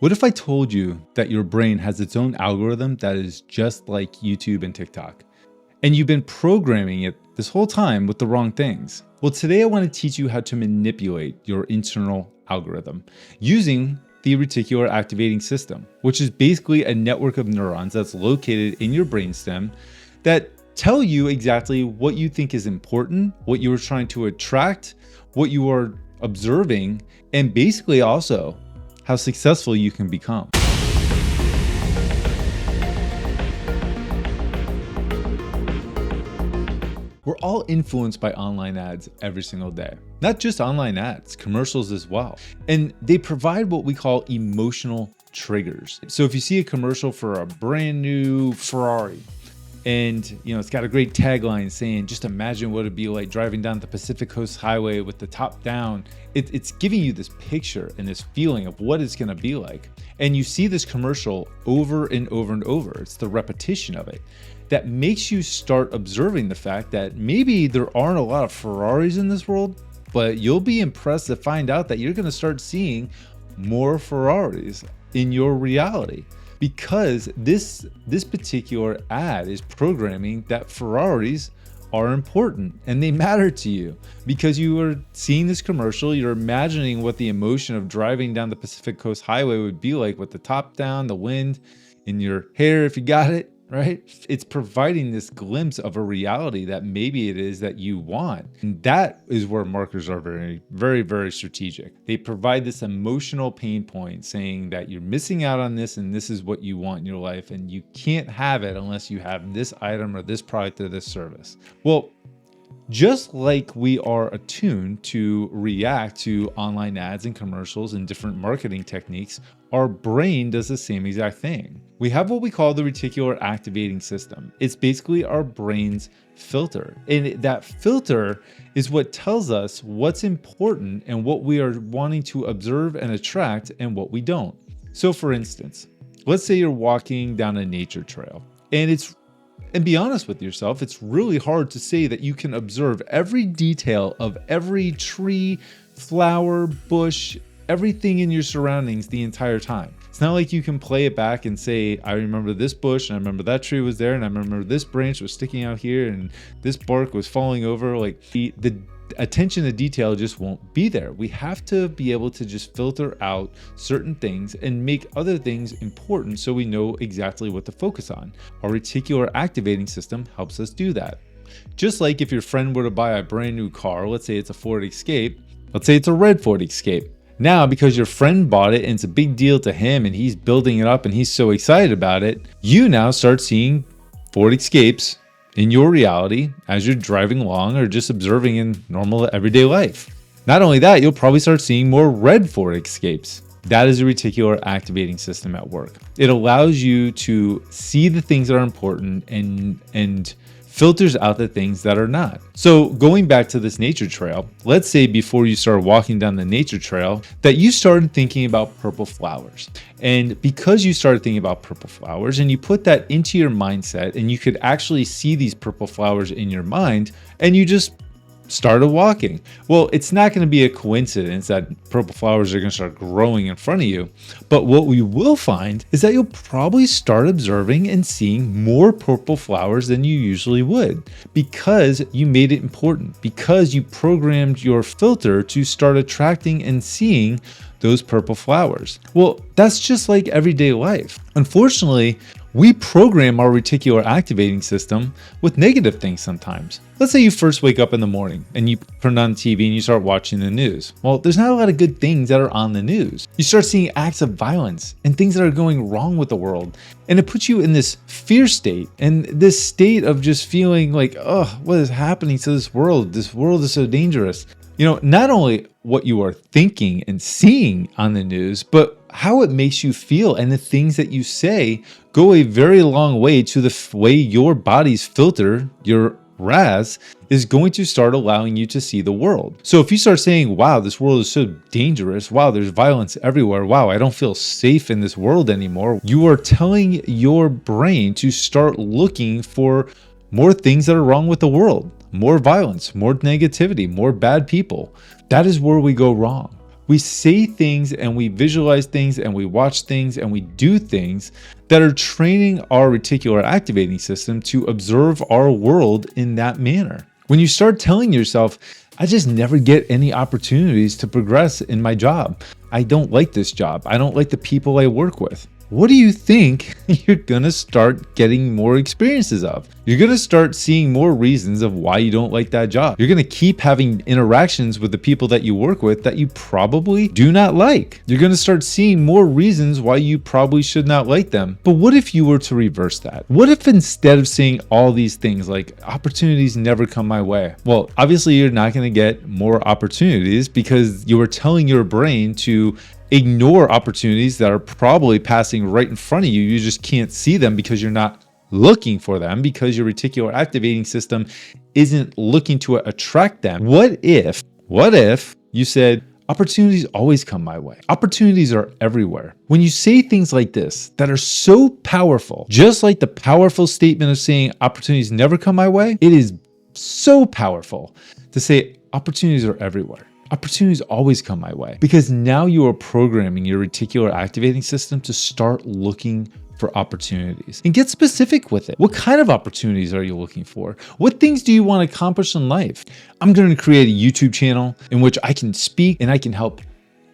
What if I told you that your brain has its own algorithm that is just like YouTube and TikTok, and you've been programming it this whole time with the wrong things? Well, today I want to teach you how to manipulate your internal algorithm using the reticular activating system, which is basically a network of neurons that's located in your brainstem that tell you exactly what you think is important, what you are trying to attract, what you are observing, and basically also how successful you can become. We're all influenced by online ads every single day. Not just online ads, commercials as well. And they provide what we call emotional triggers. So if you see a commercial for a brand new Ferrari, and it's got a great tagline saying, just imagine what it'd be like driving down the Pacific Coast Highway with the top down. It's giving you this picture and this feeling of what it's gonna be like. And you see this commercial over and over and over. It's the repetition of it that makes you start observing the fact that maybe there aren't a lot of Ferraris in this world, but you'll be impressed to find out that you're gonna start seeing more Ferraris in your reality. Because this particular ad is programming that Ferraris are important and they matter to you. Because you are seeing this commercial, you're imagining what the emotion of driving down the Pacific Coast Highway would be like with the top down, the wind in your hair if you got it, right? It's providing this glimpse of a reality that maybe it is that you want. And that is where marketers are very, very, very strategic. They provide this emotional pain point saying that you're missing out on this and this is what you want in your life and you can't have it unless you have this item or this product or this service. Well, just like we are attuned to react to online ads and commercials and different marketing techniques, our brain does the same exact thing. We have what we call the reticular activating system. It's basically our brain's filter. And that filter is what tells us what's important and what we are wanting to observe and attract and what we don't. So for instance, let's say you're walking down a nature trail and be honest with yourself, it's really hard to say that you can observe every detail of every tree, flower, bush, everything in your surroundings the entire time. It's not like you can play it back and say, I remember this bush and I remember that tree was there and I remember this branch was sticking out here and this bark was falling over. Like the attention to detail just won't be there. We have to be able to just filter out certain things and make other things important so we know exactly what to focus on. Our reticular activating system helps us do that. Just like if your friend were to buy a brand new car, let's say it's a Ford Escape, let's say it's a red Ford Escape. Now, because your friend bought it and it's a big deal to him and he's building it up and he's so excited about it, you now start seeing Ford Escapes in your reality as you're driving along or just observing in normal everyday life. Not only that, you'll probably start seeing more red Ford Escapes. That is a reticular activating system at work. It allows you to see the things that are important and filters out the things that are not. So going back to this nature trail, let's say before you start walking down the nature trail that you started thinking about purple flowers. And because you started thinking about purple flowers and you put that into your mindset and you could actually see these purple flowers in your mind and you just started walking. Well, it's not going to be a coincidence that purple flowers are going to start growing in front of you. But what we will find is that you'll probably start observing and seeing more purple flowers than you usually would because you made it important, because you programmed your filter to start attracting and seeing those purple flowers. Well, that's just like everyday life. Unfortunately, we program our reticular activating system with negative things sometimes. Let's say you first wake up in the morning and you turn on TV and you start watching the news. Well, there's not a lot of good things that are on the news. You start seeing acts of violence and things that are going wrong with the world. And it puts you in this fear state and this state of just feeling like, oh, what is happening to this world? This world is so dangerous. Not only what you are thinking and seeing on the news, but how it makes you feel and the things that you say go a very long way to the way your body's filter, your RAS, is going to start allowing you to see the world. So if you start saying, wow, this world is so dangerous, wow, there's violence everywhere, wow, I don't feel safe in this world anymore, you are telling your brain to start looking for more things that are wrong with the world, more violence, more negativity, more bad people. That is where we go wrong. We say things and we visualize things and we watch things and we do things that are training our reticular activating system to observe our world in that manner. When you start telling yourself, I just never get any opportunities to progress in my job. I don't like this job. I don't like the people I work with. What do you think you're gonna start getting more experiences of? You're gonna start seeing more reasons of why you don't like that job. You're gonna keep having interactions with the people that you work with that you probably do not like. You're gonna start seeing more reasons why you probably should not like them. But what if you were to reverse that? What if instead of saying all these things like opportunities never come my way? Well, obviously you're not gonna get more opportunities because you were telling your brain to ignore opportunities that are probably passing right in front of you. You just can't see them because you're not looking for them, because your reticular activating system isn't looking to attract them. What if you said, opportunities always come my way. Opportunities are everywhere. When you say things like this that are so powerful, just like the powerful statement of saying opportunities never come my way, it is so powerful to say opportunities are everywhere. Opportunities always come my way, because now you are programming your reticular activating system to start looking for opportunities and get specific with it. What kind of opportunities are you looking for? What things do you want to accomplish in life? I'm going to create a YouTube channel in which I can speak and I can help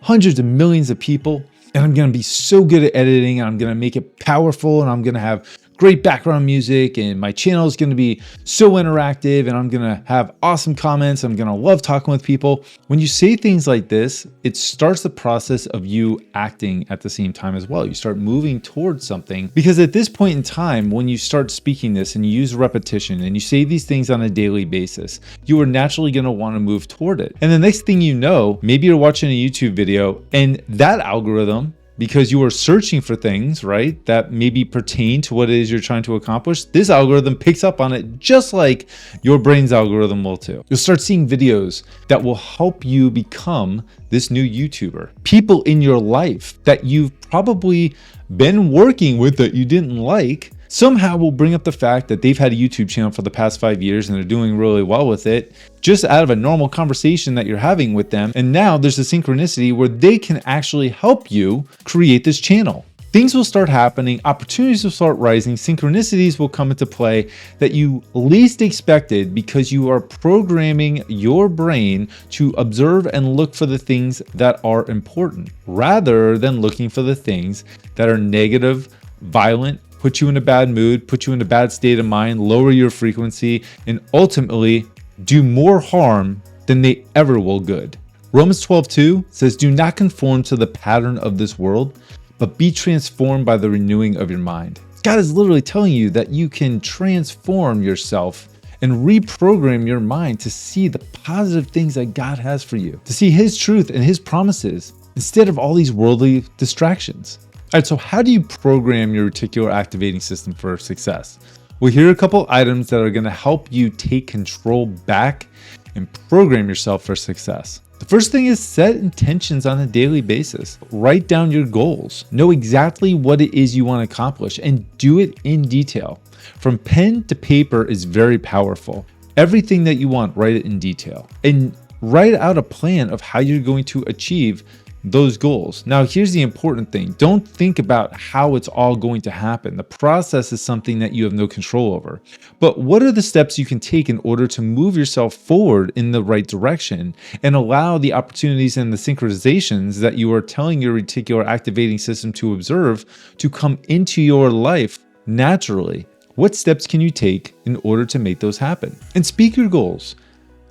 hundreds of millions of people. And I'm going to be so good at editing, and I'm going to make it powerful, and I'm going to have great background music, and my channel is going to be so interactive, and I'm going to have awesome comments. I'm going to love talking with people. When you say things like this, it starts the process of you acting at the same time as well. You start moving towards something, because at this point in time, when you start speaking this and you use repetition and you say these things on a daily basis, you are naturally going to want to move toward it. And the next thing you know, maybe you're watching a YouTube video, and that algorithm, because you are searching for things, right, that maybe pertain to what it is you're trying to accomplish, this algorithm picks up on it just like your brain's algorithm will too. You'll start seeing videos that will help you become this new YouTuber. People in your life that you've probably been working with that you didn't like somehow will bring up the fact that they've had a YouTube channel for the past 5 years and they're doing really well with it, just out of a normal conversation that you're having with them. And now there's a synchronicity where they can actually help you create this channel. Things will start happening, opportunities will start rising, synchronicities will come into play that you least expected, because you are programming your brain to observe and look for the things that are important, rather than looking for the things that are negative, violent, put you in a bad mood, put you in a bad state of mind, lower your frequency, and ultimately do more harm than they ever will good. Romans 12:2 says, do not conform to the pattern of this world, but be transformed by the renewing of your mind. God is literally telling you that you can transform yourself and reprogram your mind to see the positive things that God has for you, to see His truth and His promises instead of all these worldly distractions. All right, so how do you program your reticular activating system for success? Well, here are a couple items that are going to help you take control back and program yourself for success. The first thing is set intentions on a daily basis. Write down your goals. Know exactly what it is you want to accomplish and do it in detail. From pen to paper is very powerful. Everything that you want, write it in detail. And write out a plan of how you're going to achieve those goals. Now, here's the important thing. Don't think about how it's all going to happen. The process is something that you have no control over. But what are the steps you can take in order to move yourself forward in the right direction and allow the opportunities and the synchronizations that you are telling your reticular activating system to observe to come into your life naturally? What steps can you take in order to make those happen? And speak your goals.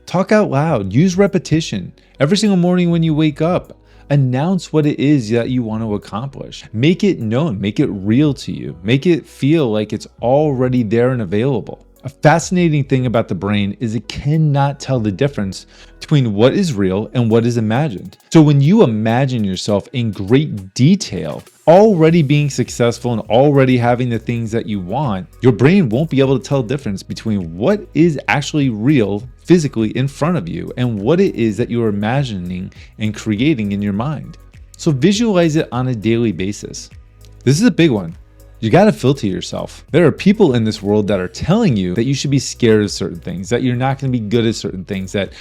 Talk out loud. Use repetition. Every single morning when you wake up, announce what it is that you want to accomplish. Make it known, make it real to you. Make it feel like it's already there and available. A fascinating thing about the brain is it cannot tell the difference between what is real and what is imagined. So when you imagine yourself in great detail, already being successful and already having the things that you want, your brain won't be able to tell the difference between what is actually real physically in front of you and what it is that you're imagining and creating in your mind. So visualize it on a daily basis. This is a big one. You got to filter yourself. There are people in this world that are telling you that you should be scared of certain things, that you're not going to be good at certain things, that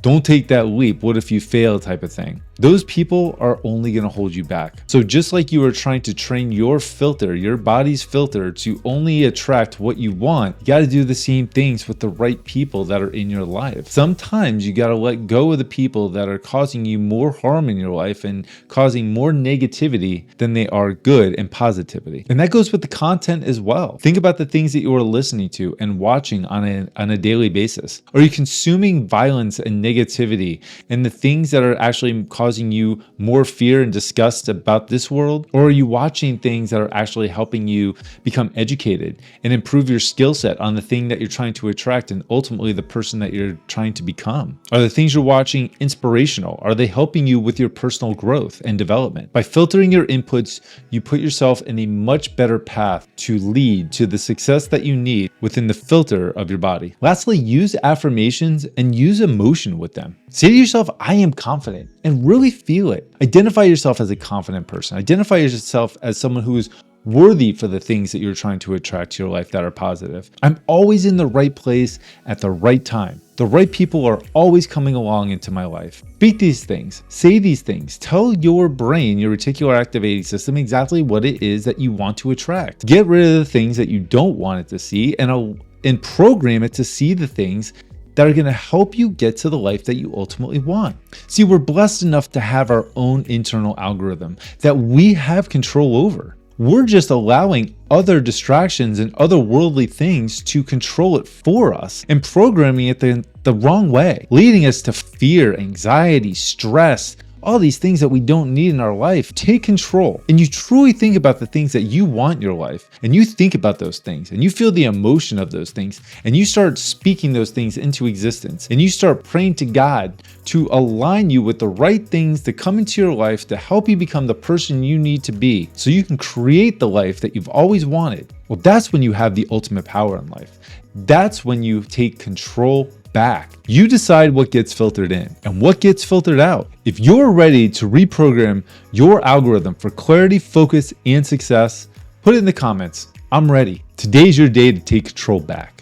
don't take that leap, what if you fail type of thing. those people are only going to hold you back. So just like you are trying to train your filter, your body's filter, to only attract what you want, you got to do the same things with the right people that are in your life. Sometimes you got to let go of the people that are causing you more harm in your life and causing more negativity than they are good and positivity. And that goes with the content as well. Think about the things that you are listening to and watching on a daily basis. Are you consuming violence and negativity and the things that are actually causing you more fear and disgust about this world? Or are you watching things that are actually helping you become educated and improve your skill set on the thing that you're trying to attract and ultimately the person that you're trying to become? Are the things you're watching inspirational? Are they helping you with your personal growth and development? By filtering your inputs, you put yourself in a much better path to lead to the success that you need within the filter of your body. Lastly, use affirmations and use emotion with them. Say to yourself, I am confident, and really feel it. Identify yourself as a confident person. Identify yourself as someone who is worthy for the things that you're trying to attract to your life that are positive. I'm always in the right place at the right time. The right people are always coming along into my life. Speak these things, say these things, tell your brain, your reticular activating system, exactly what it is that you want to attract. Get rid of the things that you don't want it to see and program it to see the things that are going to help you get to the life that you ultimately want. See, we're blessed enough to have our own internal algorithm that we have control over. We're just allowing other distractions and other worldly things to control it for us and programming it the wrong way, leading us to fear, anxiety, stress, all these things that we don't need in our life. Take control and you truly think about the things that you want in your life, and you think about those things and you feel the emotion of those things, and you start speaking those things into existence, and you start praying to God to align you with the right things to come into your life to help you become the person you need to be so you can create the life that you've always wanted. Well, that's when you have the ultimate power in life. That's when you take control back. You decide what gets filtered in and what gets filtered out. If you're ready to reprogram your algorithm for clarity, focus, and success, put it in the comments. I'm ready. Today's your day to take control back.